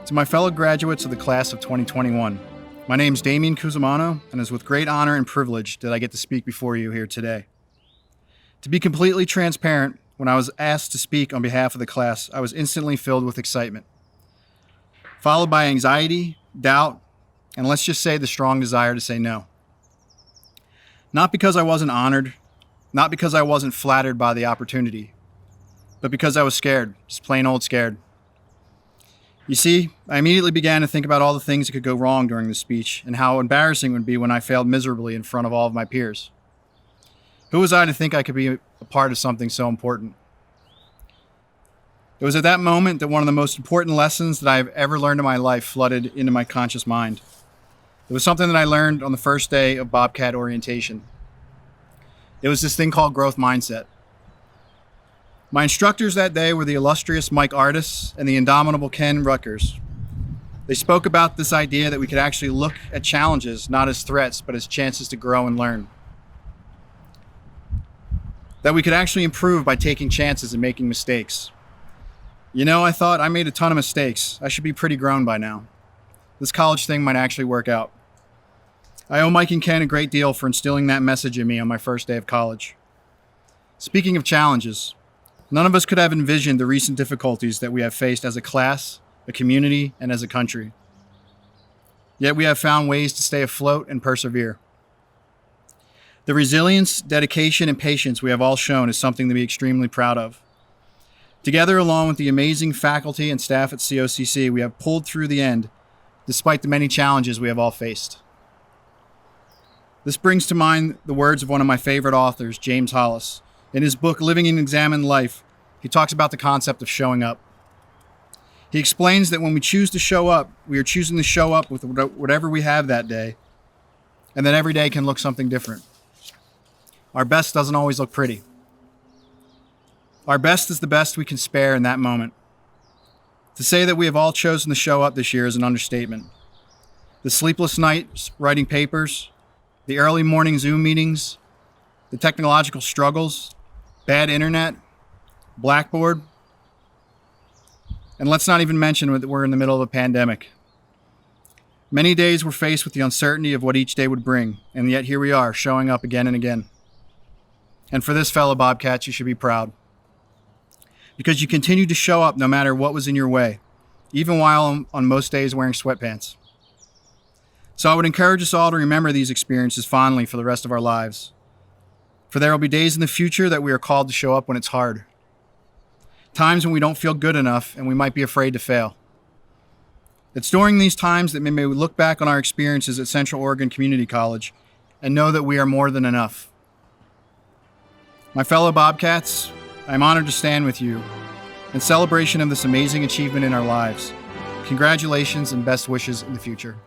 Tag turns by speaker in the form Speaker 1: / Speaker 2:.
Speaker 1: To my fellow graduates of the class of 2021, my name is Damian Cusumano, and it is with great honor and privilege that I get to speak before you here today. To be completely transparent, when I was asked to speak on behalf of the class, I was instantly filled with excitement, followed by anxiety, doubt, and let's just say the strong desire to say no. Not because I wasn't honored, not because I wasn't flattered by the opportunity, but because I was scared, just plain old scared. You see, I immediately began to think about all the things that could go wrong during the speech and how embarrassing it would be when I failed miserably in front of all of my peers. Who was I to think I could be a part of something so important? It was at that moment that one of the most important lessons that I have ever learned in my life flooded into my conscious mind. It was something that I learned on the first day of Bobcat orientation. It was this thing called growth mindset. My instructors that day were the illustrious Mike Artis and the indomitable Ken Rutgers. They spoke about this idea that we could actually look at challenges not as threats, but as chances to grow and learn. That we could actually improve by taking chances and making mistakes. You know, I thought I made a ton of mistakes. I should be pretty grown by now. This college thing might actually work out. I owe Mike and Ken a great deal for instilling that message in me on my first day of college. Speaking of challenges, none of us could have envisioned the recent difficulties that we have faced as a class, a community, and as a country. Yet we have found ways to stay afloat and persevere. The resilience, dedication, and patience we have all shown is something to be extremely proud of. Together, along with the amazing faculty and staff at COCC, we have pulled through the end, despite the many challenges we have all faced. This brings to mind the words of one of my favorite authors, James Hollis. In his book, Living an Examined Life, he talks about the concept of showing up. He explains that when we choose to show up, we are choosing to show up with whatever we have that day, and that every day can look something different. Our best doesn't always look pretty. Our best is the best we can spare in that moment. To say that we have all chosen to show up this year is an understatement. The sleepless nights writing papers, the early morning Zoom meetings, the technological struggles, bad internet, Blackboard, and let's not even mention that we're in the middle of a pandemic. Many days we're faced with the uncertainty of what each day would bring, and yet here we are, showing up again and again. And for this, fellow Bobcats, you should be proud. Because you continued to show up no matter what was in your way, even while on most days wearing sweatpants. So I would encourage us all to remember these experiences fondly for the rest of our lives. For there will be days in the future that we are called to show up when it's hard. Times when we don't feel good enough and we might be afraid to fail. It's during these times that we may look back on our experiences at Central Oregon Community College and know that we are more than enough. My fellow Bobcats, I'm honored to stand with you in celebration of this amazing achievement in our lives. Congratulations and best wishes in the future.